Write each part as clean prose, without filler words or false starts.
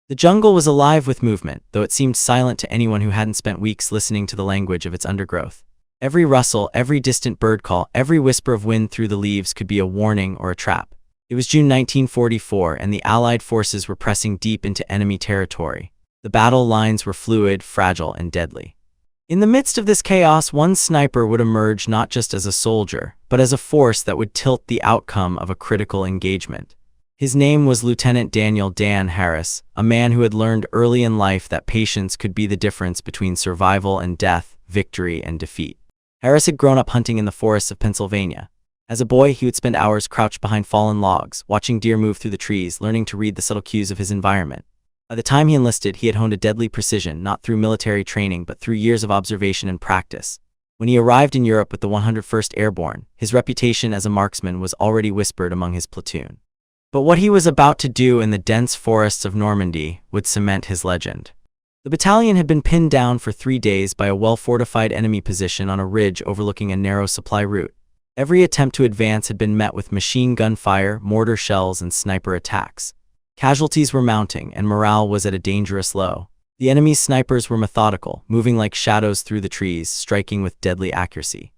The jungle was alive with movement, though it seemed silent to anyone who hadn't spent weeks listening to the language of its undergrowth. Every rustle, every distant bird call, every whisper of wind through the leaves could be a warning or a trap. It was June 1944, and the Allied forces were pressing deep into enemy territory. The battle lines were fluid, fragile, and deadly. In the midst of this chaos, one sniper would emerge not just as a soldier, but as a force that would tilt the outcome of a critical engagement. His name was Lieutenant Daniel "Dan" Harris, a man who had learned early in life that patience could be the difference between survival and death, victory and defeat. Harris had grown up hunting in the forests of Pennsylvania. As a boy, he would spend hours crouched behind fallen logs, watching deer move through the trees, learning to read the subtle cues of his environment. By the time he enlisted, he had honed a deadly precision, not through military training but through years of observation and practice. When he arrived in Europe with the 101st Airborne, his reputation as a marksman was already whispered among his platoon. But what he was about to do in the dense forests of Normandy would cement his legend. The battalion had been pinned down for 3 days by a well-fortified enemy position on a ridge overlooking a narrow supply route. Every attempt to advance had been met with machine gun fire, mortar shells, and sniper attacks. Casualties were mounting, and morale was at a dangerous low. The enemy's snipers were methodical, moving like shadows through the trees, striking with deadly accuracy.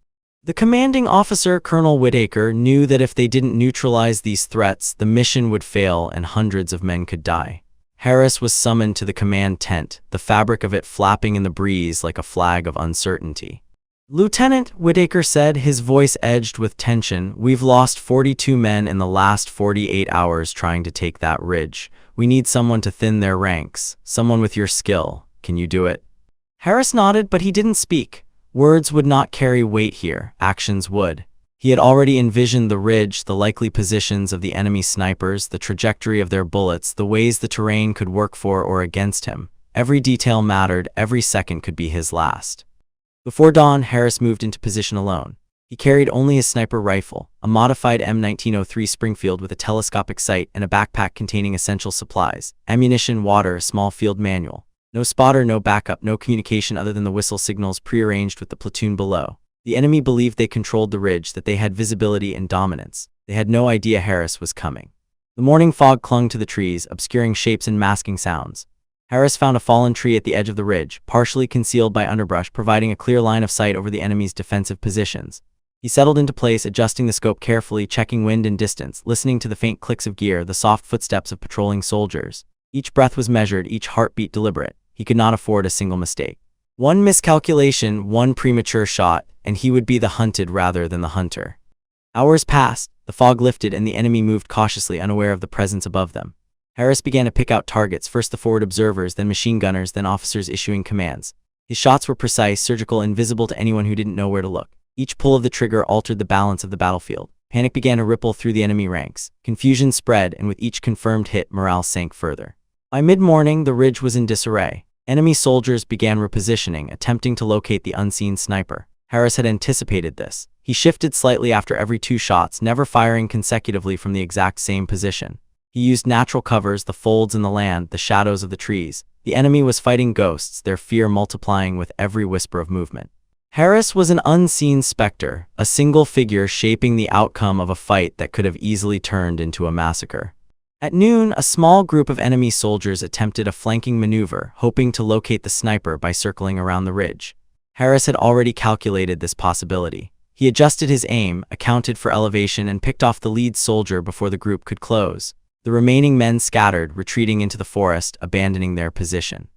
The commanding officer, Colonel Whitaker, knew that if they didn't neutralize these threats, the mission would fail and hundreds of men could die. Harris was summoned to the command tent, the fabric of it flapping in the breeze like a flag of uncertainty. "Lieutenant," Whitaker said, his voice edged with tension, "we've lost 42 men in the last 48 hours trying to take that ridge. We need someone to thin their ranks, someone with your skill. Can you do it?" Harris nodded, but he didn't speak. Words would not carry weight here, actions would. He had already envisioned the ridge, the likely positions of the enemy snipers, the trajectory of their bullets, the ways the terrain could work for or against him. Every detail mattered, every second could be his last. Before dawn, Harris moved into position alone. He carried only his sniper rifle, a modified M1903 Springfield with a telescopic sight and a backpack containing essential supplies, ammunition, water, a small field manual. No spotter, no backup, no communication other than the whistle signals prearranged with the platoon below. The enemy believed they controlled the ridge, that they had visibility and dominance. They had no idea Harris was coming. The morning fog clung to the trees, obscuring shapes and masking sounds. Harris found a fallen tree at the edge of the ridge, partially concealed by underbrush, providing a clear line of sight over the enemy's defensive positions. He settled into place, adjusting the scope carefully, checking wind and distance, listening to the faint clicks of gear, the soft footsteps of patrolling soldiers. Each breath was measured, each heartbeat deliberate. He could not afford a single mistake. One miscalculation, one premature shot, and he would be the hunted rather than the hunter. Hours passed, the fog lifted, and the enemy moved cautiously, unaware of the presence above them. Harris began to pick out targets, first the forward observers, then machine gunners, then officers issuing commands. His shots were precise, surgical, invisible to anyone who didn't know where to look. Each pull of the trigger altered the balance of the battlefield. Panic began to ripple through the enemy ranks. Confusion spread, and with each confirmed hit, morale sank further. By mid-morning, the ridge was in disarray. Enemy soldiers began repositioning, attempting to locate the unseen sniper. Harris had anticipated this. He shifted slightly after every 2 shots, never firing consecutively from the exact same position. He used natural covers, the folds in the land, the shadows of the trees. The enemy was fighting ghosts, their fear multiplying with every whisper of movement. Harris was an unseen specter, a single figure shaping the outcome of a fight that could have easily turned into a massacre. At noon, a small group of enemy soldiers attempted a flanking maneuver, hoping to locate the sniper by circling around the ridge. Harris had already calculated this possibility. He adjusted his aim, accounted for elevation, and picked off the lead soldier before the group could close. The remaining men scattered, retreating into the forest, abandoning their position.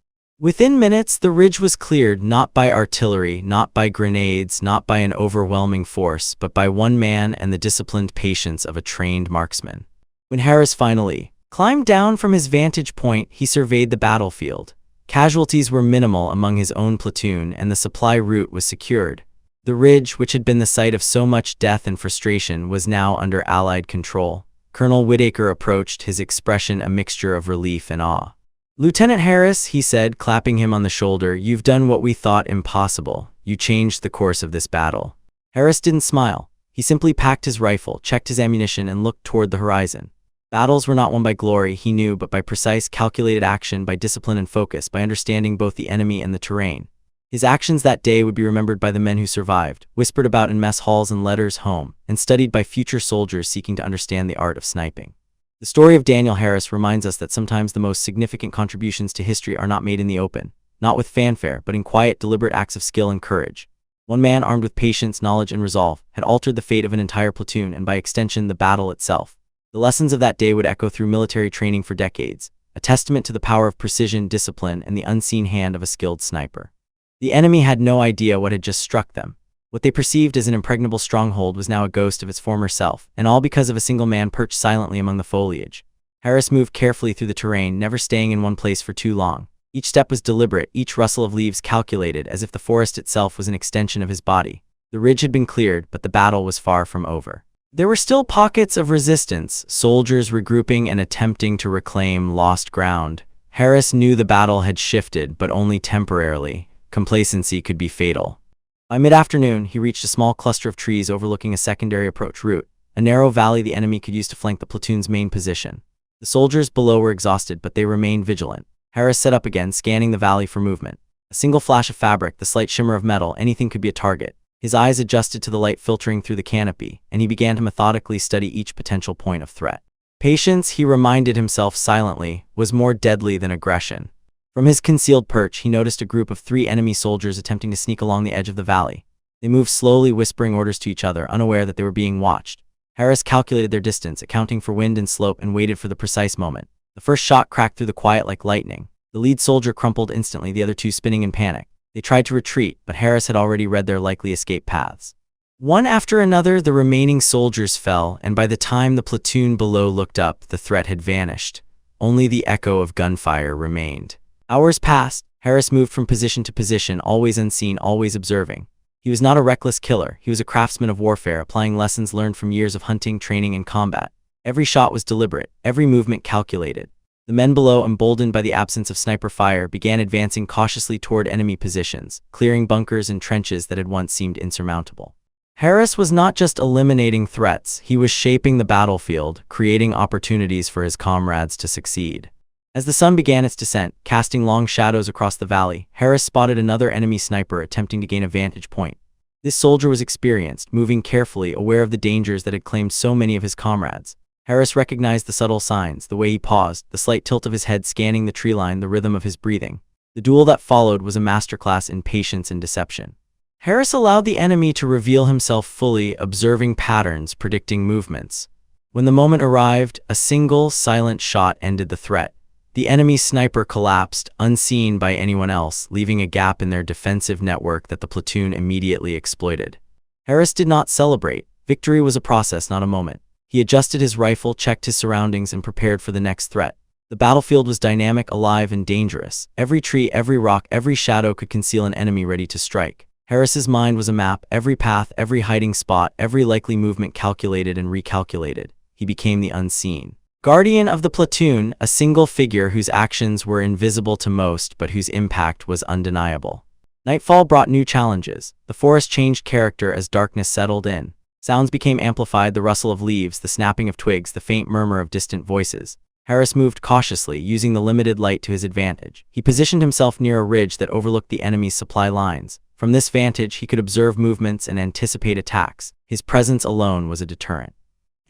Within minutes, the ridge was cleared, not by artillery, not by grenades, not by an overwhelming force, but by one man and the disciplined patience of a trained marksman. When Harris finally climbed down from his vantage point, he surveyed the battlefield. Casualties were minimal among his own platoon, and the supply route was secured. The ridge, which had been the site of so much death and frustration, was now under Allied control. Colonel Whitaker approached, his expression a mixture of relief and awe. "Lieutenant Harris," he said, clapping him on the shoulder, "you've done what we thought impossible. You changed the course of this battle." Harris didn't smile. He simply packed his rifle, checked his ammunition, and looked toward the horizon. Battles were not won by glory, he knew, but by precise, calculated action, by discipline and focus, by understanding both the enemy and the terrain. His actions that day would be remembered by the men who survived, whispered about in mess halls and letters home, and studied by future soldiers seeking to understand the art of sniping. The story of Daniel Harris reminds us that sometimes the most significant contributions to history are not made in the open, not with fanfare, but in quiet, deliberate acts of skill and courage. One man armed with patience, knowledge, and resolve had altered the fate of an entire platoon and by extension the battle itself. The lessons of that day would echo through military training for decades, a testament to the power of precision, discipline, and the unseen hand of a skilled sniper. The enemy had no idea what had just struck them. What they perceived as an impregnable stronghold was now a ghost of its former self, and all because of a single man perched silently among the foliage. Harris moved carefully through the terrain, never staying in one place for too long. Each step was deliberate, each rustle of leaves calculated, as if the forest itself was an extension of his body. The ridge had been cleared, but the battle was far from over. There were still pockets of resistance, soldiers regrouping and attempting to reclaim lost ground. Harris knew the battle had shifted, but only temporarily. Complacency could be fatal. By mid-afternoon, he reached a small cluster of trees overlooking a secondary approach route, a narrow valley the enemy could use to flank the platoon's main position. The soldiers below were exhausted, but they remained vigilant. Harris set up again, scanning the valley for movement. A single flash of fabric, the slight shimmer of metal, anything could be a target. His eyes adjusted to the light filtering through the canopy, and he began to methodically study each potential point of threat. Patience, he reminded himself silently, was more deadly than aggression. From his concealed perch, he noticed a group of 3 enemy soldiers attempting to sneak along the edge of the valley. They moved slowly, whispering orders to each other, unaware that they were being watched. Harris calculated their distance, accounting for wind and slope, and waited for the precise moment. The first shot cracked through the quiet like lightning. The lead soldier crumpled instantly, the other 2 spinning in panic. They tried to retreat, but Harris had already read their likely escape paths. One after another, the remaining soldiers fell, and by the time the platoon below looked up, the threat had vanished. Only the echo of gunfire remained. Hours passed. Harris moved from position to position, always unseen, always observing. He was not a reckless killer. He was a craftsman of warfare, applying lessons learned from years of hunting, training, and combat. Every shot was deliberate, every movement calculated. The men below, emboldened by the absence of sniper fire, began advancing cautiously toward enemy positions, clearing bunkers and trenches that had once seemed insurmountable. Harris was not just eliminating threats, he was shaping the battlefield, creating opportunities for his comrades to succeed. As the sun began its descent, casting long shadows across the valley, Harris spotted another enemy sniper attempting to gain a vantage point. This soldier was experienced, moving carefully, aware of the dangers that had claimed so many of his comrades. Harris recognized the subtle signs, the way he paused, the slight tilt of his head scanning the tree line, the rhythm of his breathing. The duel that followed was a masterclass in patience and deception. Harris allowed the enemy to reveal himself fully, observing patterns, predicting movements. When the moment arrived, a single, silent shot ended the threat. The enemy sniper collapsed, unseen by anyone else, leaving a gap in their defensive network that the platoon immediately exploited. Harris did not celebrate. Victory was a process, not a moment. He adjusted his rifle, checked his surroundings, and prepared for the next threat. The battlefield was dynamic, alive, and dangerous. Every tree, every rock, every shadow could conceal an enemy ready to strike. Harris's mind was a map, every path, every hiding spot, every likely movement calculated and recalculated. He became the unseen guardian of the platoon, a single figure whose actions were invisible to most but whose impact was undeniable. Nightfall brought new challenges. The forest changed character as darkness settled in. Sounds became amplified, the rustle of leaves, the snapping of twigs, the faint murmur of distant voices. Harris moved cautiously, using the limited light to his advantage. He positioned himself near a ridge that overlooked the enemy's supply lines. From this vantage, he could observe movements and anticipate attacks. His presence alone was a deterrent.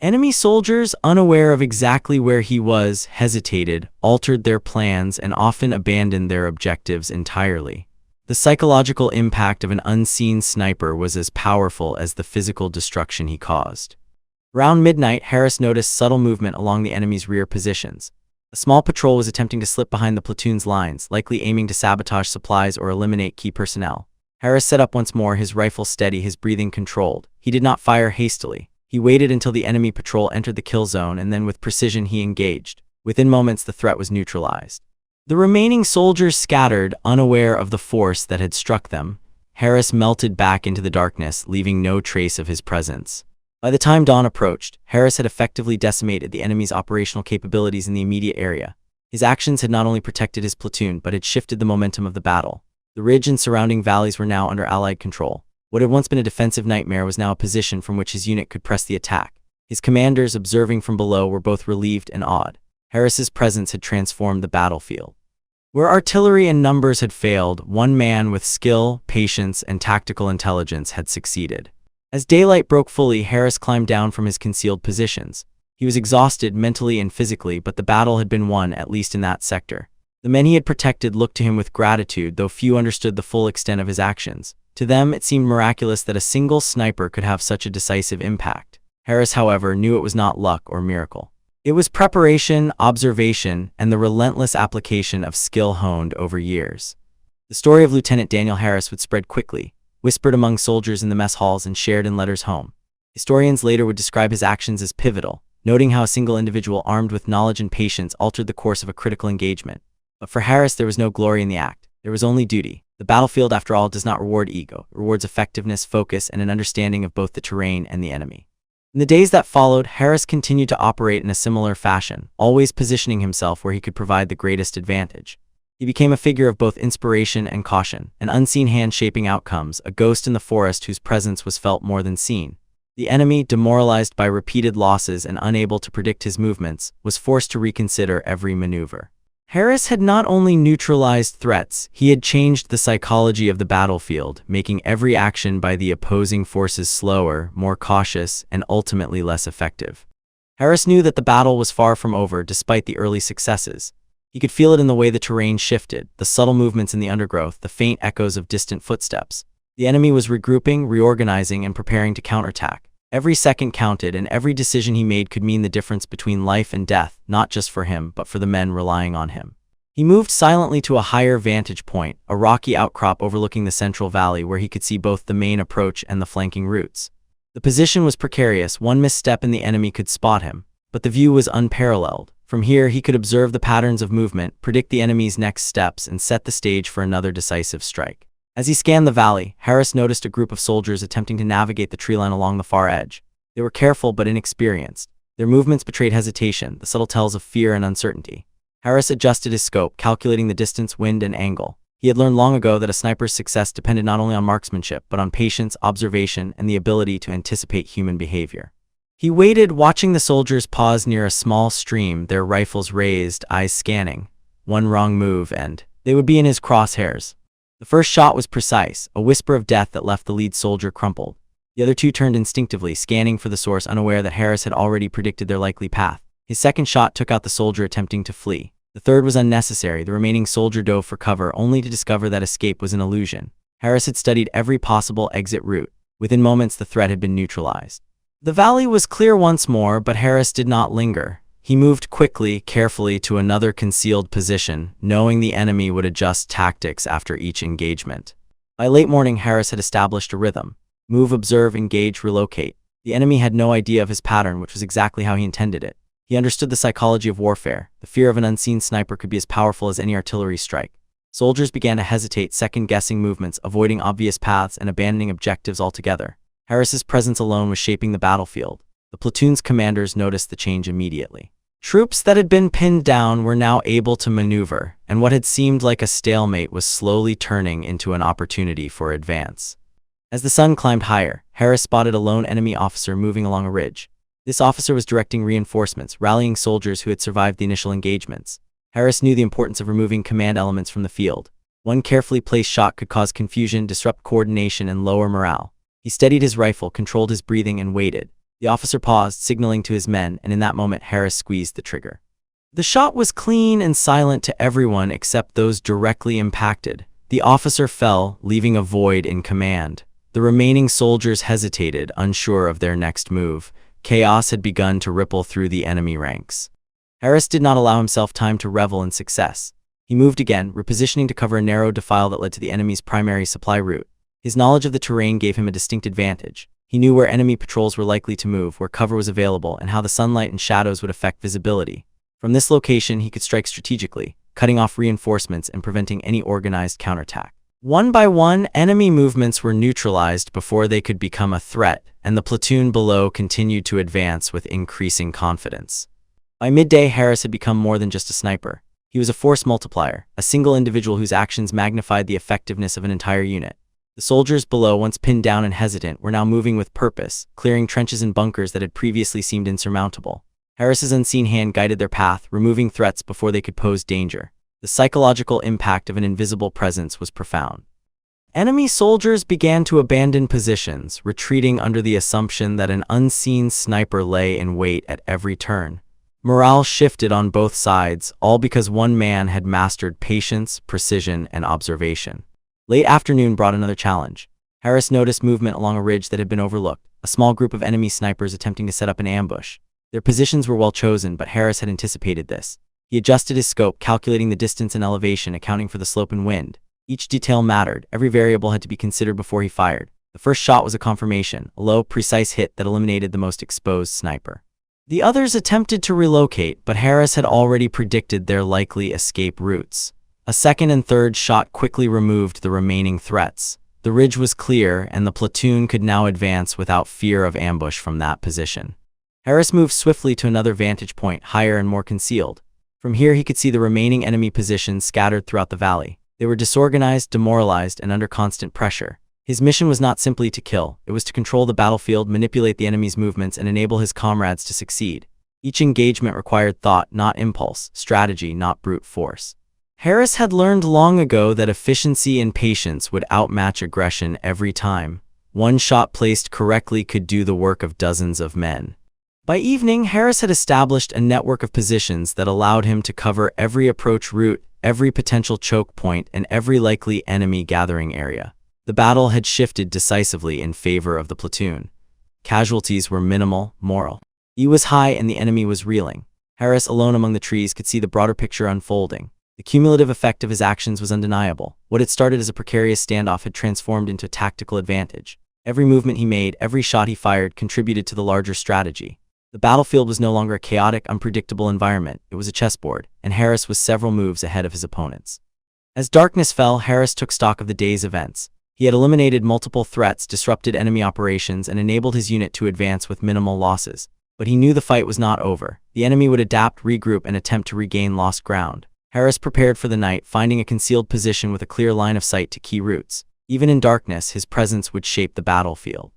Enemy soldiers, unaware of exactly where he was, hesitated, altered their plans, and often abandoned their objectives entirely. The psychological impact of an unseen sniper was as powerful as the physical destruction he caused. Around midnight, Harris noticed subtle movement along the enemy's rear positions. A small patrol was attempting to slip behind the platoon's lines, likely aiming to sabotage supplies or eliminate key personnel. Harris set up once more, his rifle steady, his breathing controlled. He did not fire hastily. He waited until the enemy patrol entered the kill zone, and then with precision he engaged. Within moments, the threat was neutralized. The remaining soldiers scattered, unaware of the force that had struck them. Harris melted back into the darkness, leaving no trace of his presence. By the time dawn approached, Harris had effectively decimated the enemy's operational capabilities in the immediate area. His actions had not only protected his platoon, but had shifted the momentum of the battle. The ridge and surrounding valleys were now under Allied control. What had once been a defensive nightmare was now a position from which his unit could press the attack. His commanders, observing from below, were both relieved and awed. Harris's presence had transformed the battlefield. Where artillery and numbers had failed, one man with skill, patience, and tactical intelligence had succeeded. As daylight broke fully, Harris climbed down from his concealed positions. He was exhausted mentally and physically, but the battle had been won, at least in that sector. The men he had protected looked to him with gratitude, though few understood the full extent of his actions. To them, it seemed miraculous that a single sniper could have such a decisive impact. Harris, however, knew it was not luck or miracle. It was preparation, observation, and the relentless application of skill honed over years. The story of Lieutenant Daniel Harris would spread quickly, whispered among soldiers in the mess halls and shared in letters home. Historians later would describe his actions as pivotal, noting how a single individual armed with knowledge and patience altered the course of a critical engagement. But for Harris, there was no glory in the act. There was only duty. The battlefield, after all, does not reward ego. It rewards effectiveness, focus, and an understanding of both the terrain and the enemy. In the days that followed, Harris continued to operate in a similar fashion, always positioning himself where he could provide the greatest advantage. He became a figure of both inspiration and caution, an unseen hand shaping outcomes, a ghost in the forest whose presence was felt more than seen. The enemy, demoralized by repeated losses and unable to predict his movements, was forced to reconsider every maneuver. Harris had not only neutralized threats, he had changed the psychology of the battlefield, making every action by the opposing forces slower, more cautious, and ultimately less effective. Harris knew that the battle was far from over despite the early successes. He could feel it in the way the terrain shifted, the subtle movements in the undergrowth, the faint echoes of distant footsteps. The enemy was regrouping, reorganizing, and preparing to counterattack. Every second counted, and every decision he made could mean the difference between life and death, not just for him, but for the men relying on him. He moved silently to a higher vantage point, a rocky outcrop overlooking the central valley where he could see both the main approach and the flanking routes. The position was precarious. One misstep and the enemy could spot him, but the view was unparalleled. From here, he could observe the patterns of movement, predict the enemy's next steps, and set the stage for another decisive strike. As he scanned the valley, Harris noticed a group of soldiers attempting to navigate the treeline along the far edge. They were careful but inexperienced. Their movements betrayed hesitation, the subtle tells of fear and uncertainty. Harris adjusted his scope, calculating the distance, wind, and angle. He had learned long ago that a sniper's success depended not only on marksmanship, but on patience, observation, and the ability to anticipate human behavior. He waited, watching the soldiers pause near a small stream, their rifles raised, eyes scanning. One wrong move and they would be in his crosshairs. The first shot was precise, a whisper of death that left the lead soldier crumpled. The other two turned instinctively, scanning for the source, unaware that Harris had already predicted their likely path. His second shot took out the soldier attempting to flee. The third was unnecessary. The remaining soldier dove for cover, only to discover that escape was an illusion. Harris had studied every possible exit route. Within moments, the threat had been neutralized. The valley was clear once more, but Harris did not linger. He moved quickly, carefully to another concealed position, knowing the enemy would adjust tactics after each engagement. By late morning, Harris had established a rhythm. Move, observe, engage, relocate. The enemy had no idea of his pattern, which was exactly how he intended it. He understood the psychology of warfare. The fear of an unseen sniper could be as powerful as any artillery strike. Soldiers began to hesitate, second-guessing movements, avoiding obvious paths, and abandoning objectives altogether. Harris's presence alone was shaping the battlefield. The platoon's commanders noticed the change immediately. Troops that had been pinned down were now able to maneuver, and what had seemed like a stalemate was slowly turning into an opportunity for advance. As the sun climbed higher, Harris spotted a lone enemy officer moving along a ridge. This officer was directing reinforcements, rallying soldiers who had survived the initial engagements. Harris knew the importance of removing command elements from the field. One carefully placed shot could cause confusion, disrupt coordination, and lower morale. He steadied his rifle, controlled his breathing, and waited. The officer paused, signaling to his men, and in that moment, Harris squeezed the trigger. The shot was clean and silent to everyone except those directly impacted. The officer fell, leaving a void in command. The remaining soldiers hesitated, unsure of their next move. Chaos had begun to ripple through the enemy ranks. Harris did not allow himself time to revel in success. He moved again, repositioning to cover a narrow defile that led to the enemy's primary supply route. His knowledge of the terrain gave him a distinct advantage. He knew where enemy patrols were likely to move, where cover was available, and how the sunlight and shadows would affect visibility. From this location, he could strike strategically, cutting off reinforcements and preventing any organized counterattack. One by one, enemy movements were neutralized before they could become a threat, and the platoon below continued to advance with increasing confidence. By midday, Harris had become more than just a sniper. He was a force multiplier, a single individual whose actions magnified the effectiveness of an entire unit. The soldiers below, once pinned down and hesitant, were now moving with purpose, clearing trenches and bunkers that had previously seemed insurmountable. Harris's unseen hand guided their path, removing threats before they could pose danger. The psychological impact of an invisible presence was profound. Enemy soldiers began to abandon positions, retreating under the assumption that an unseen sniper lay in wait at every turn. Morale shifted on both sides, all because one man had mastered patience, precision, and observation. Late afternoon brought another challenge. Harris noticed movement along a ridge that had been overlooked, a small group of enemy snipers attempting to set up an ambush. Their positions were well chosen, but Harris had anticipated this. He adjusted his scope, calculating the distance and elevation, accounting for the slope and wind. Each detail mattered. Every variable had to be considered before he fired. The first shot was a confirmation, a low, precise hit that eliminated the most exposed sniper. The others attempted to relocate, but Harris had already predicted their likely escape routes. A second and third shot quickly removed the remaining threats. The ridge was clear, and the platoon could now advance without fear of ambush from that position. Harris moved swiftly to another vantage point, higher and more concealed. From here he could see the remaining enemy positions scattered throughout the valley. They were disorganized, demoralized, and under constant pressure. His mission was not simply to kill, it was to control the battlefield, manipulate the enemy's movements, and enable his comrades to succeed. Each engagement required thought, not impulse, strategy, not brute force. Harris had learned long ago that efficiency and patience would outmatch aggression every time. One shot placed correctly could do the work of dozens of men. By evening, Harris had established a network of positions that allowed him to cover every approach route, every potential choke point, and every likely enemy gathering area. The battle had shifted decisively in favor of the platoon. Casualties were minimal, moral. E was high and the enemy was reeling. Harris, alone among the trees, could see the broader picture unfolding. The cumulative effect of his actions was undeniable. What had started as a precarious standoff had transformed into a tactical advantage. Every movement he made, every shot he fired, contributed to the larger strategy. The battlefield was no longer a chaotic, unpredictable environment. It was a chessboard, and Harris was several moves ahead of his opponents. As darkness fell, Harris took stock of the day's events. He had eliminated multiple threats, disrupted enemy operations, and enabled his unit to advance with minimal losses. But he knew the fight was not over. The enemy would adapt, regroup, and attempt to regain lost ground. Harris prepared for the night, finding a concealed position with a clear line of sight to key routes. Even in darkness, his presence would shape the battlefield.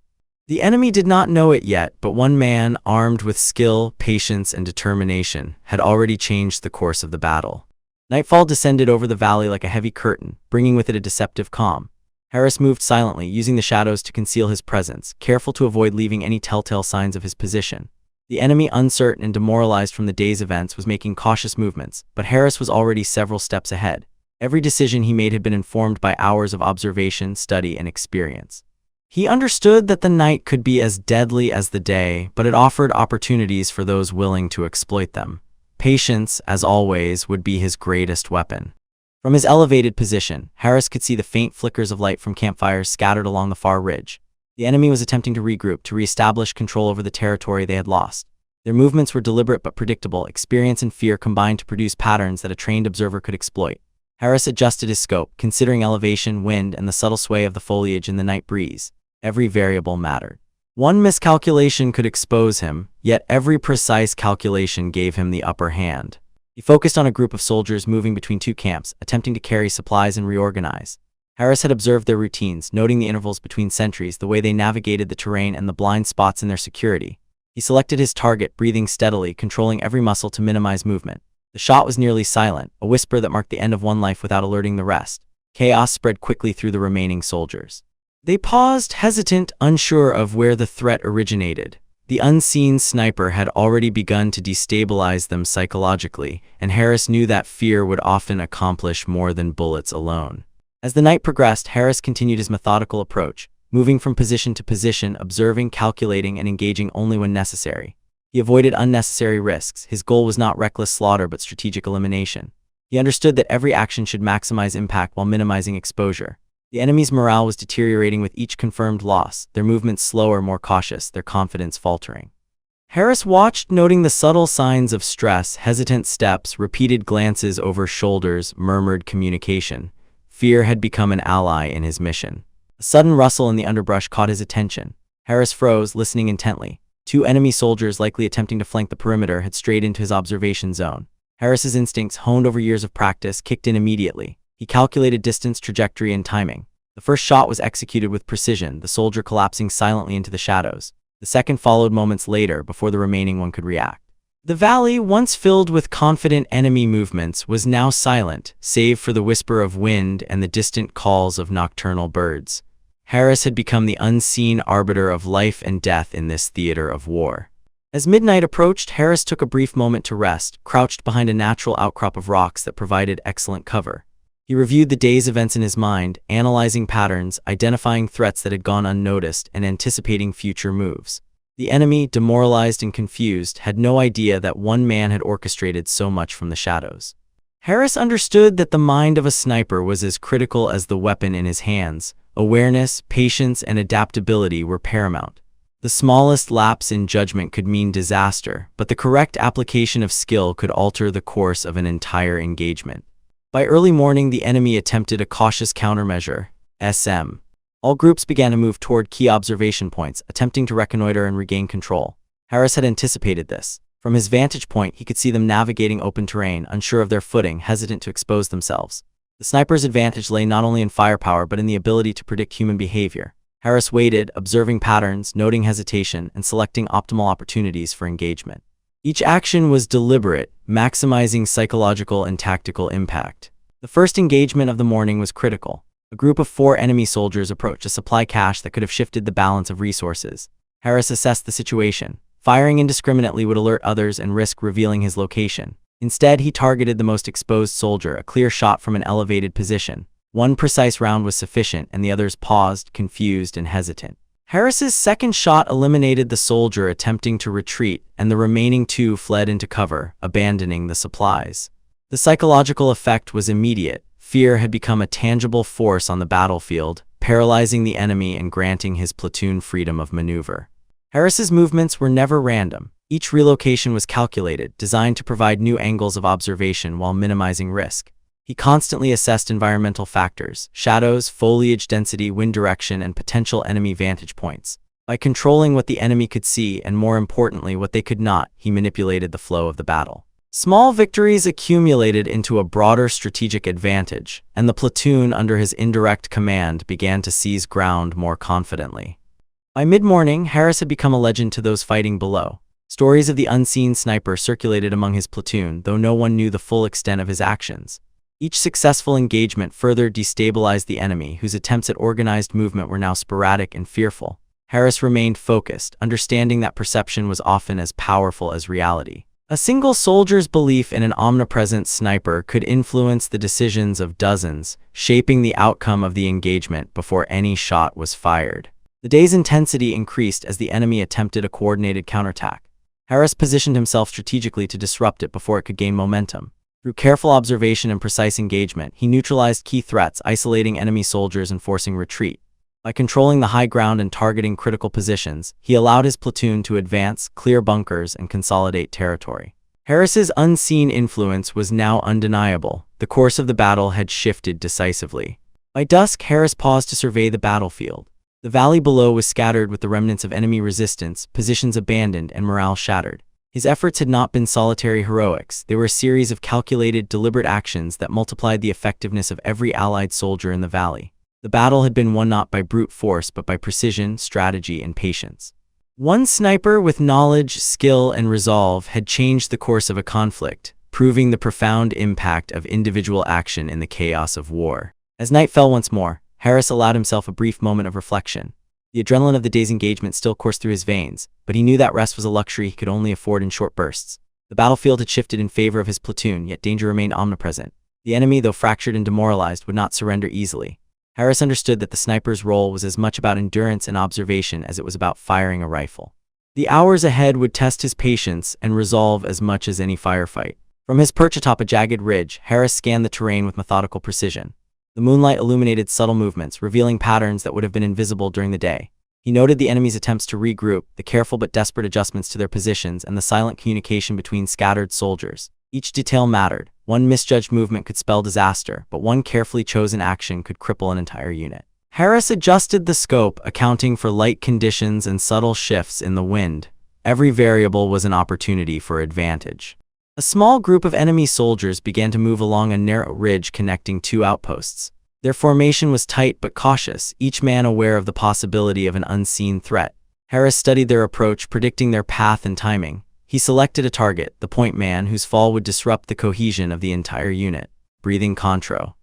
The enemy did not know it yet, but one man, armed with skill, patience, and determination, had already changed the course of the battle. Nightfall descended over the valley like a heavy curtain, bringing with it a deceptive calm. Harris moved silently, using the shadows to conceal his presence, careful to avoid leaving any telltale signs of his position. The enemy, uncertain and demoralized from the day's events, was making cautious movements, but Harris was already several steps ahead. Every decision he made had been informed by hours of observation, study, and experience. He understood that the night could be as deadly as the day, but it offered opportunities for those willing to exploit them. Patience, as always, would be his greatest weapon. From his elevated position, Harris could see the faint flickers of light from campfires scattered along the far ridge. The enemy was attempting to regroup, to re-establish control over the territory they had lost. Their movements were deliberate but predictable. Experience and fear combined to produce patterns that a trained observer could exploit. Harris adjusted his scope, considering elevation, wind, and the subtle sway of the foliage in the night breeze. Every variable mattered. One miscalculation could expose him, yet every precise calculation gave him the upper hand. He focused on a group of soldiers moving between two camps, attempting to carry supplies and reorganize. Harris had observed their routines, noting the intervals between sentries, the way they navigated the terrain, and the blind spots in their security. He selected his target, breathing steadily, controlling every muscle to minimize movement. The shot was nearly silent, a whisper that marked the end of one life without alerting the rest. Chaos spread quickly through the remaining soldiers. They paused, hesitant, unsure of where the threat originated. The unseen sniper had already begun to destabilize them psychologically, and Harris knew that fear would often accomplish more than bullets alone. As the night progressed, Harris continued his methodical approach, moving from position to position, observing, calculating, and engaging only when necessary. He avoided unnecessary risks. His goal was not reckless slaughter but strategic elimination. He understood that every action should maximize impact while minimizing exposure. The enemy's morale was deteriorating with each confirmed loss, their movements slower, more cautious, their confidence faltering. Harris watched, noting the subtle signs of stress, hesitant steps, repeated glances over shoulders, murmured communication. Fear had become an ally in his mission. A sudden rustle in the underbrush caught his attention. Harris froze, listening intently. Two enemy soldiers, likely attempting to flank the perimeter, had strayed into his observation zone. Harris's instincts, honed over years of practice, kicked in immediately. He calculated distance, trajectory, and timing. The first shot was executed with precision, the soldier collapsing silently into the shadows. The second followed moments later, before the remaining one could react. The valley, once filled with confident enemy movements, was now silent, save for the whisper of wind and the distant calls of nocturnal birds. Harris had become the unseen arbiter of life and death in this theater of war. As midnight approached, Harris took a brief moment to rest, crouched behind a natural outcrop of rocks that provided excellent cover. He reviewed the day's events in his mind, analyzing patterns, identifying threats that had gone unnoticed, and anticipating future moves. The enemy, demoralized and confused, had no idea that one man had orchestrated so much from the shadows. Harris understood that the mind of a sniper was as critical as the weapon in his hands. Awareness, patience, and adaptability were paramount. The smallest lapse in judgment could mean disaster, but the correct application of skill could alter the course of an entire engagement. By early morning, the enemy attempted a cautious countermeasure, SM. All groups began to move toward key observation points, attempting to reconnoiter and regain control. Harris had anticipated this. From his vantage point, he could see them navigating open terrain, unsure of their footing, hesitant to expose themselves. The sniper's advantage lay not only in firepower but in the ability to predict human behavior. Harris waited, observing patterns, noting hesitation, and selecting optimal opportunities for engagement. Each action was deliberate, maximizing psychological and tactical impact. The first engagement of the morning was critical. A group of 4 enemy soldiers approached a supply cache that could have shifted the balance of resources. Harris assessed the situation. Firing indiscriminately would alert others and risk revealing his location. Instead, he targeted the most exposed soldier, a clear shot from an elevated position. One precise round was sufficient, and the others paused, confused and hesitant. Harris's second shot eliminated the soldier attempting to retreat, and the remaining 2 fled into cover, abandoning the supplies. The psychological effect was immediate. Fear had become a tangible force on the battlefield, paralyzing the enemy and granting his platoon freedom of maneuver. Harris's movements were never random. Each relocation was calculated, designed to provide new angles of observation while minimizing risk. He constantly assessed environmental factors, shadows, foliage density, wind direction, and potential enemy vantage points. By controlling what the enemy could see and, more importantly, what they could not, he manipulated the flow of the battle. Small victories accumulated into a broader strategic advantage, and the platoon under his indirect command began to seize ground more confidently. By mid-morning, Harris had become a legend to those fighting below. Stories of the unseen sniper circulated among his platoon, though no one knew the full extent of his actions. Each successful engagement further destabilized the enemy, whose attempts at organized movement were now sporadic and fearful. Harris remained focused, understanding that perception was often as powerful as reality. A single soldier's belief in an omnipresent sniper could influence the decisions of dozens, shaping the outcome of the engagement before any shot was fired. The day's intensity increased as the enemy attempted a coordinated counterattack. Harris positioned himself strategically to disrupt it before it could gain momentum. Through careful observation and precise engagement, he neutralized key threats, isolating enemy soldiers and forcing retreat. By controlling the high ground and targeting critical positions, he allowed his platoon to advance, clear bunkers, and consolidate territory. Harris's unseen influence was now undeniable. The course of the battle had shifted decisively. By dusk, Harris paused to survey the battlefield. The valley below was scattered with the remnants of enemy resistance, positions abandoned, and morale shattered. His efforts had not been solitary heroics. They were a series of calculated, deliberate actions that multiplied the effectiveness of every allied soldier in the valley. The battle had been won not by brute force but by precision, strategy, and patience. One sniper with knowledge, skill, and resolve had changed the course of a conflict, proving the profound impact of individual action in the chaos of war. As night fell once more, Harris allowed himself a brief moment of reflection. The adrenaline of the day's engagement still coursed through his veins, but he knew that rest was a luxury he could only afford in short bursts. The battlefield had shifted in favor of his platoon, yet danger remained omnipresent. The enemy, though fractured and demoralized, would not surrender easily. Harris understood that the sniper's role was as much about endurance and observation as it was about firing a rifle. The hours ahead would test his patience and resolve as much as any firefight. From his perch atop a jagged ridge, Harris scanned the terrain with methodical precision. The moonlight illuminated subtle movements, revealing patterns that would have been invisible during the day. He noted the enemy's attempts to regroup, the careful but desperate adjustments to their positions, and the silent communication between scattered soldiers. Each detail mattered. One misjudged movement could spell disaster, but one carefully chosen action could cripple an entire unit. Harris adjusted the scope, accounting for light conditions and subtle shifts in the wind. Every variable was an opportunity for advantage. A small group of enemy soldiers began to move along a narrow ridge connecting 2 outposts. Their formation was tight but cautious, each man aware of the possibility of an unseen threat. Harris studied their approach, predicting their path and timing. He selected a target, the point man, whose fall would disrupt the cohesion of the entire unit. Breathing contro.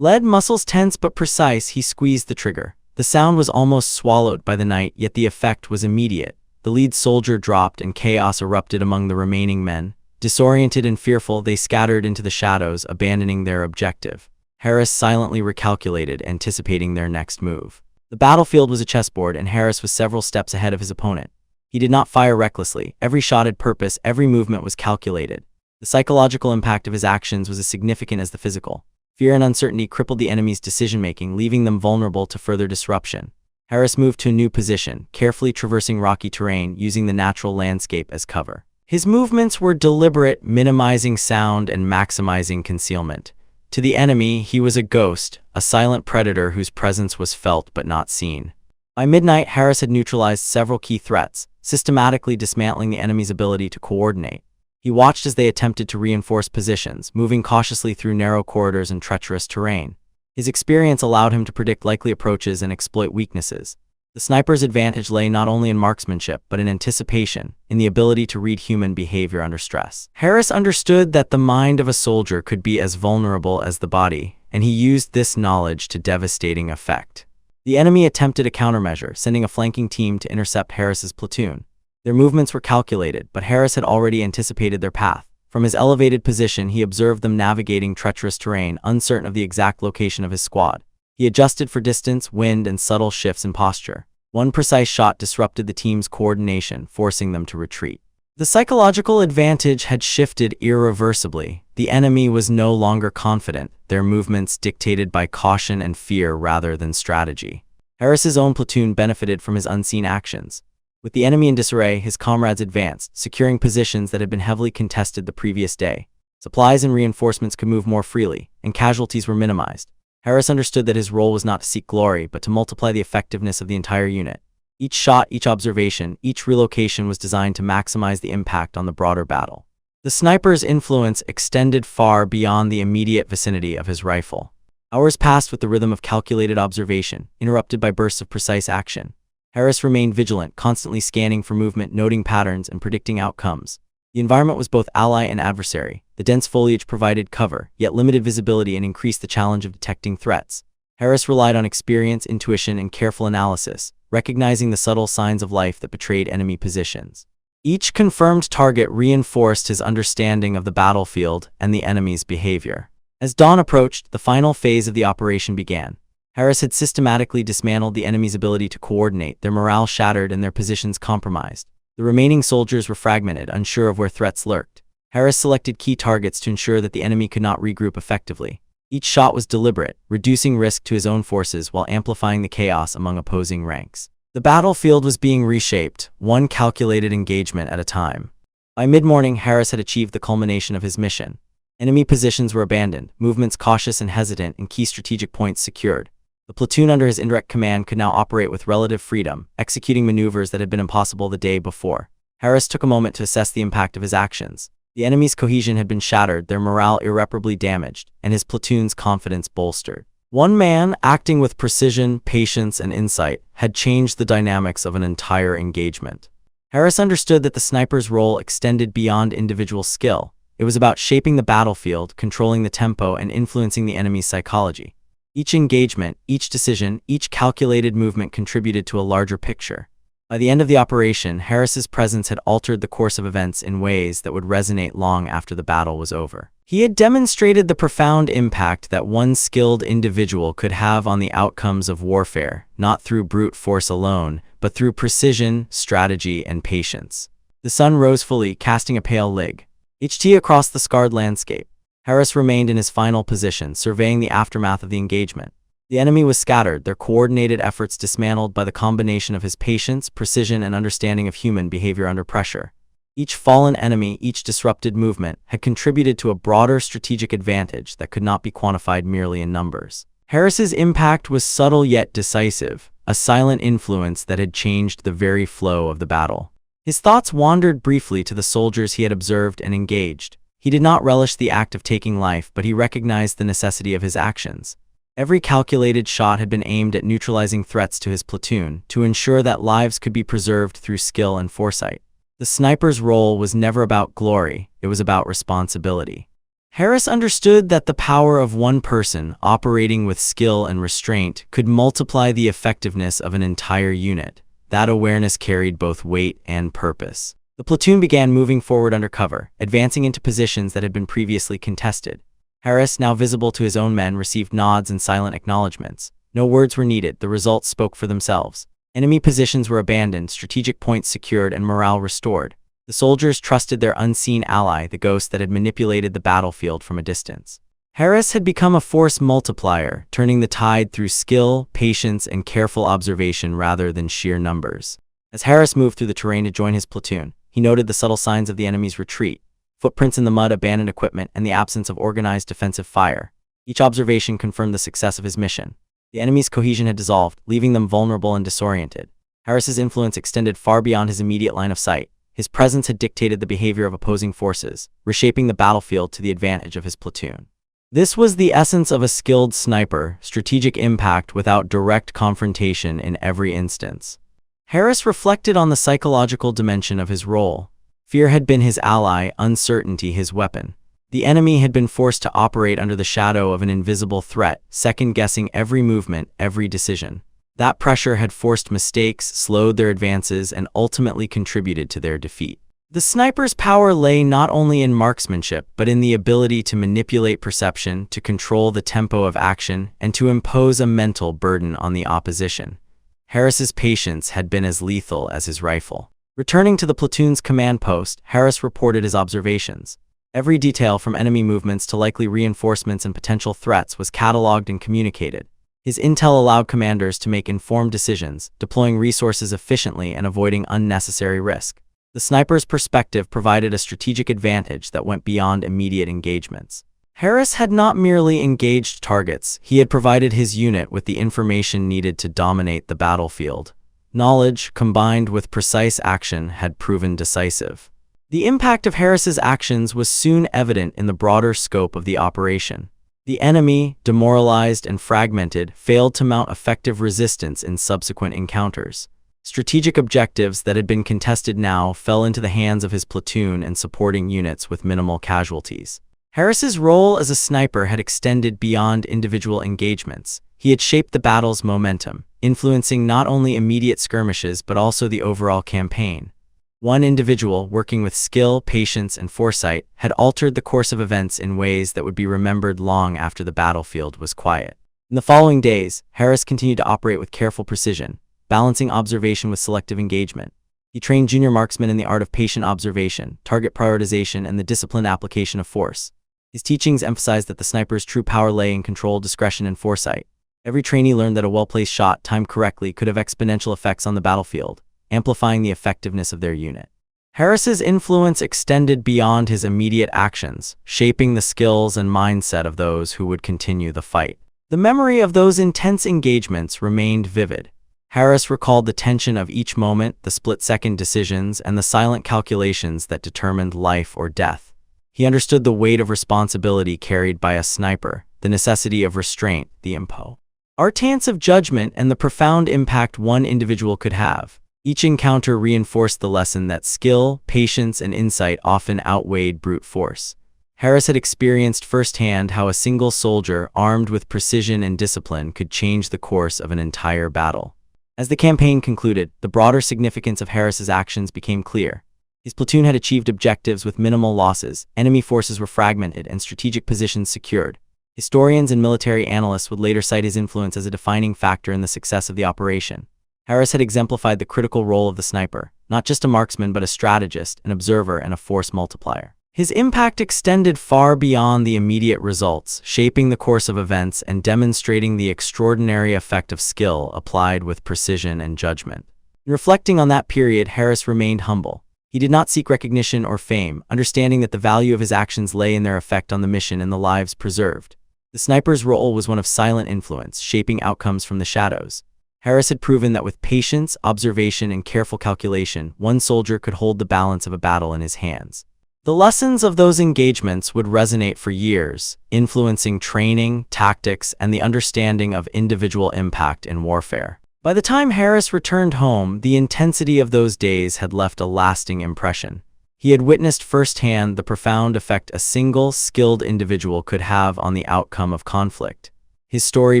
Lead muscles tense but precise, he squeezed the trigger. The sound was almost swallowed by the night, yet the effect was immediate. The lead soldier dropped and chaos erupted among the remaining men. Disoriented and fearful, they scattered into the shadows, abandoning their objective. Harris silently recalculated, anticipating their next move. The battlefield was a chessboard, and Harris was several steps ahead of his opponent. He did not fire recklessly. Every shot had purpose, every movement was calculated. The psychological impact of his actions was as significant as the physical. Fear and uncertainty crippled the enemy's decision-making, leaving them vulnerable to further disruption. Harris moved to a new position, carefully traversing rocky terrain, using the natural landscape as cover. His movements were deliberate, minimizing sound and maximizing concealment. To the enemy, he was a ghost, a silent predator whose presence was felt but not seen. By midnight, Harris had neutralized several key threats, systematically dismantling the enemy's ability to coordinate. He watched as they attempted to reinforce positions, moving cautiously through narrow corridors and treacherous terrain. His experience allowed him to predict likely approaches and exploit weaknesses. The sniper's advantage lay not only in marksmanship but in anticipation, in the ability to read human behavior under stress. Harris understood that the mind of a soldier could be as vulnerable as the body, and he used this knowledge to devastating effect. The enemy attempted a countermeasure, sending a flanking team to intercept Harris's platoon. Their movements were calculated, but Harris had already anticipated their path. From his elevated position, he observed them navigating treacherous terrain, uncertain of the exact location of his squad. He adjusted for distance, wind, and subtle shifts in posture. One precise shot disrupted the team's coordination, forcing them to retreat. The psychological advantage had shifted irreversibly. The enemy was no longer confident, their movements dictated by caution and fear rather than strategy. Harris's own platoon benefited from his unseen actions. With the enemy in disarray, his comrades advanced, securing positions that had been heavily contested the previous day. Supplies and reinforcements could move more freely, and casualties were minimized. Harris understood that his role was not to seek glory, but to multiply the effectiveness of the entire unit. Each shot, each observation, each relocation was designed to maximize the impact on the broader battle. The sniper's influence extended far beyond the immediate vicinity of his rifle. Hours passed with the rhythm of calculated observation, interrupted by bursts of precise action. Harris remained vigilant, constantly scanning for movement, noting patterns, and predicting outcomes. The environment was both ally and adversary. The dense foliage provided cover, yet limited visibility and increased the challenge of detecting threats. Harris relied on experience, intuition, and careful analysis, recognizing the subtle signs of life that betrayed enemy positions. Each confirmed target reinforced his understanding of the battlefield and the enemy's behavior. As dawn approached, the final phase of the operation began. Harris had systematically dismantled the enemy's ability to coordinate, their morale shattered and their positions compromised. The remaining soldiers were fragmented, unsure of where threats lurked. Harris selected key targets to ensure that the enemy could not regroup effectively. Each shot was deliberate, reducing risk to his own forces while amplifying the chaos among opposing ranks. The battlefield was being reshaped, one calculated engagement at a time. By mid-morning, Harris had achieved the culmination of his mission. Enemy positions were abandoned, movements cautious and hesitant, and key strategic points secured. The platoon under his indirect command could now operate with relative freedom, executing maneuvers that had been impossible the day before. Harris took a moment to assess the impact of his actions. The enemy's cohesion had been shattered, their morale irreparably damaged, and his platoon's confidence bolstered. One man, acting with precision, patience, and insight, had changed the dynamics of an entire engagement. Harris understood that the sniper's role extended beyond individual skill. It was about shaping the battlefield, controlling the tempo, and influencing the enemy's psychology. Each engagement, each decision, each calculated movement contributed to a larger picture. By the end of the operation, Harris's presence had altered the course of events in ways that would resonate long after the battle was over. He had demonstrated the profound impact that one skilled individual could have on the outcomes of warfare, not through brute force alone, but through precision, strategy, and patience. The sun rose fully, casting a pale lig. Across the scarred landscape. Harris remained in his final position, surveying the aftermath of the engagement. The enemy was scattered, their coordinated efforts dismantled by the combination of his patience, precision, and understanding of human behavior under pressure. Each fallen enemy, each disrupted movement, had contributed to a broader strategic advantage that could not be quantified merely in numbers. Harris's impact was subtle yet decisive, a silent influence that had changed the very flow of the battle. His thoughts wandered briefly to the soldiers he had observed and engaged. He did not relish the act of taking life, but he recognized the necessity of his actions. Every calculated shot had been aimed at neutralizing threats to his platoon, to ensure that lives could be preserved through skill and foresight. The sniper's role was never about glory, it was about responsibility. Harris understood that the power of one person, operating with skill and restraint, could multiply the effectiveness of an entire unit. That awareness carried both weight and purpose. The platoon began moving forward under cover, advancing into positions that had been previously contested. Harris, now visible to his own men, received nods and silent acknowledgments. No words were needed, the results spoke for themselves. Enemy positions were abandoned, strategic points secured, and morale restored. The soldiers trusted their unseen ally, the ghost that had manipulated the battlefield from a distance. Harris had become a force multiplier, turning the tide through skill, patience, and careful observation rather than sheer numbers. As Harris moved through the terrain to join his platoon, he noted the subtle signs of the enemy's retreat: footprints in the mud, abandoned equipment, and the absence of organized defensive fire. Each observation confirmed the success of his mission. The enemy's cohesion had dissolved, leaving them vulnerable and disoriented. Harris's influence extended far beyond his immediate line of sight. His presence had dictated the behavior of opposing forces, reshaping the battlefield to the advantage of his platoon. This was the essence of a skilled sniper: strategic impact without direct confrontation in every instance. Harris reflected on the psychological dimension of his role. Fear had been his ally, uncertainty his weapon. The enemy had been forced to operate under the shadow of an invisible threat, second-guessing every movement, every decision. That pressure had forced mistakes, slowed their advances, and ultimately contributed to their defeat. The sniper's power lay not only in marksmanship, but in the ability to manipulate perception, to control the tempo of action, and to impose a mental burden on the opposition. Harris's patience had been as lethal as his rifle. Returning to the platoon's command post, Harris reported his observations. Every detail, from enemy movements to likely reinforcements and potential threats, was cataloged and communicated. His intel allowed commanders to make informed decisions, deploying resources efficiently and avoiding unnecessary risk. The sniper's perspective provided a strategic advantage that went beyond immediate engagements. Harris had not merely engaged targets, he had provided his unit with the information needed to dominate the battlefield. Knowledge, combined with precise action, had proven decisive. The impact of Harris's actions was soon evident in the broader scope of the operation. The enemy, demoralized and fragmented, failed to mount effective resistance in subsequent encounters. Strategic objectives that had been contested now fell into the hands of his platoon and supporting units with minimal casualties. Harris's role as a sniper had extended beyond individual engagements. He had shaped the battle's momentum, influencing not only immediate skirmishes but also the overall campaign. One individual, working with skill, patience, and foresight, had altered the course of events in ways that would be remembered long after the battlefield was quiet. In the following days, Harris continued to operate with careful precision, balancing observation with selective engagement. He trained junior marksmen in the art of patient observation, target prioritization, and the disciplined application of force. His teachings emphasized that the sniper's true power lay in control, discretion, and foresight. Every trainee learned that a well-placed shot, timed correctly, could have exponential effects on the battlefield, amplifying the effectiveness of their unit. Harris's influence extended beyond his immediate actions, shaping the skills and mindset of those who would continue the fight. The memory of those intense engagements remained vivid. Harris recalled the tension of each moment, the split-second decisions, and the silent calculations that determined life or death. He understood the weight of responsibility carried by a sniper, the necessity of restraint, the importance of judgment, and the profound impact one individual could have. Each encounter reinforced the lesson that skill, patience, and insight often outweighed brute force. Harris had experienced firsthand how a single soldier, armed with precision and discipline, could change the course of an entire battle. As the campaign concluded, the broader significance of Harris's actions became clear. His platoon had achieved objectives with minimal losses, enemy forces were fragmented, and strategic positions secured. Historians and military analysts would later cite his influence as a defining factor in the success of the operation. Harris had exemplified the critical role of the sniper, not just a marksman but a strategist, an observer, and a force multiplier. His impact extended far beyond the immediate results, shaping the course of events and demonstrating the extraordinary effect of skill applied with precision and judgment. In reflecting on that period, Harris remained humble. He did not seek recognition or fame, understanding that the value of his actions lay in their effect on the mission and the lives preserved. The sniper's role was one of silent influence, shaping outcomes from the shadows. Harris had proven that with patience, observation, and careful calculation, one soldier could hold the balance of a battle in his hands. The lessons of those engagements would resonate for years, influencing training, tactics, and the understanding of individual impact in warfare. By the time Harris returned home, the intensity of those days had left a lasting impression. He had witnessed firsthand the profound effect a single, skilled individual could have on the outcome of conflict. His story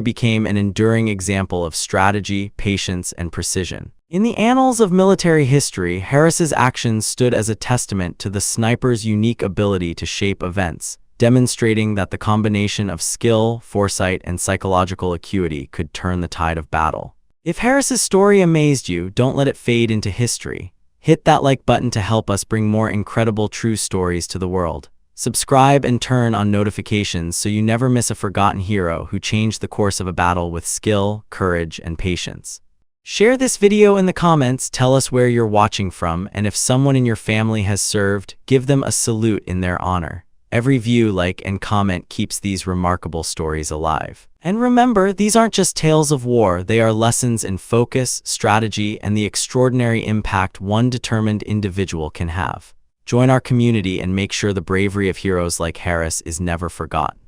became an enduring example of strategy, patience, and precision. In the annals of military history, Harris's actions stood as a testament to the sniper's unique ability to shape events, demonstrating that the combination of skill, foresight, and psychological acuity could turn the tide of battle. If Harris's story amazed you, don't let it fade into history. Hit that like button to help us bring more incredible true stories to the world. Subscribe and turn on notifications so you never miss a forgotten hero who changed the course of a battle with skill, courage, and patience. Share this video in the comments, tell us where you're watching from, and if someone in your family has served, give them a salute in their honor. Every view, like, and comment keeps these remarkable stories alive. And remember, these aren't just tales of war, they are lessons in focus, strategy, and the extraordinary impact one determined individual can have. Join our community and make sure the bravery of heroes like Harris is never forgotten.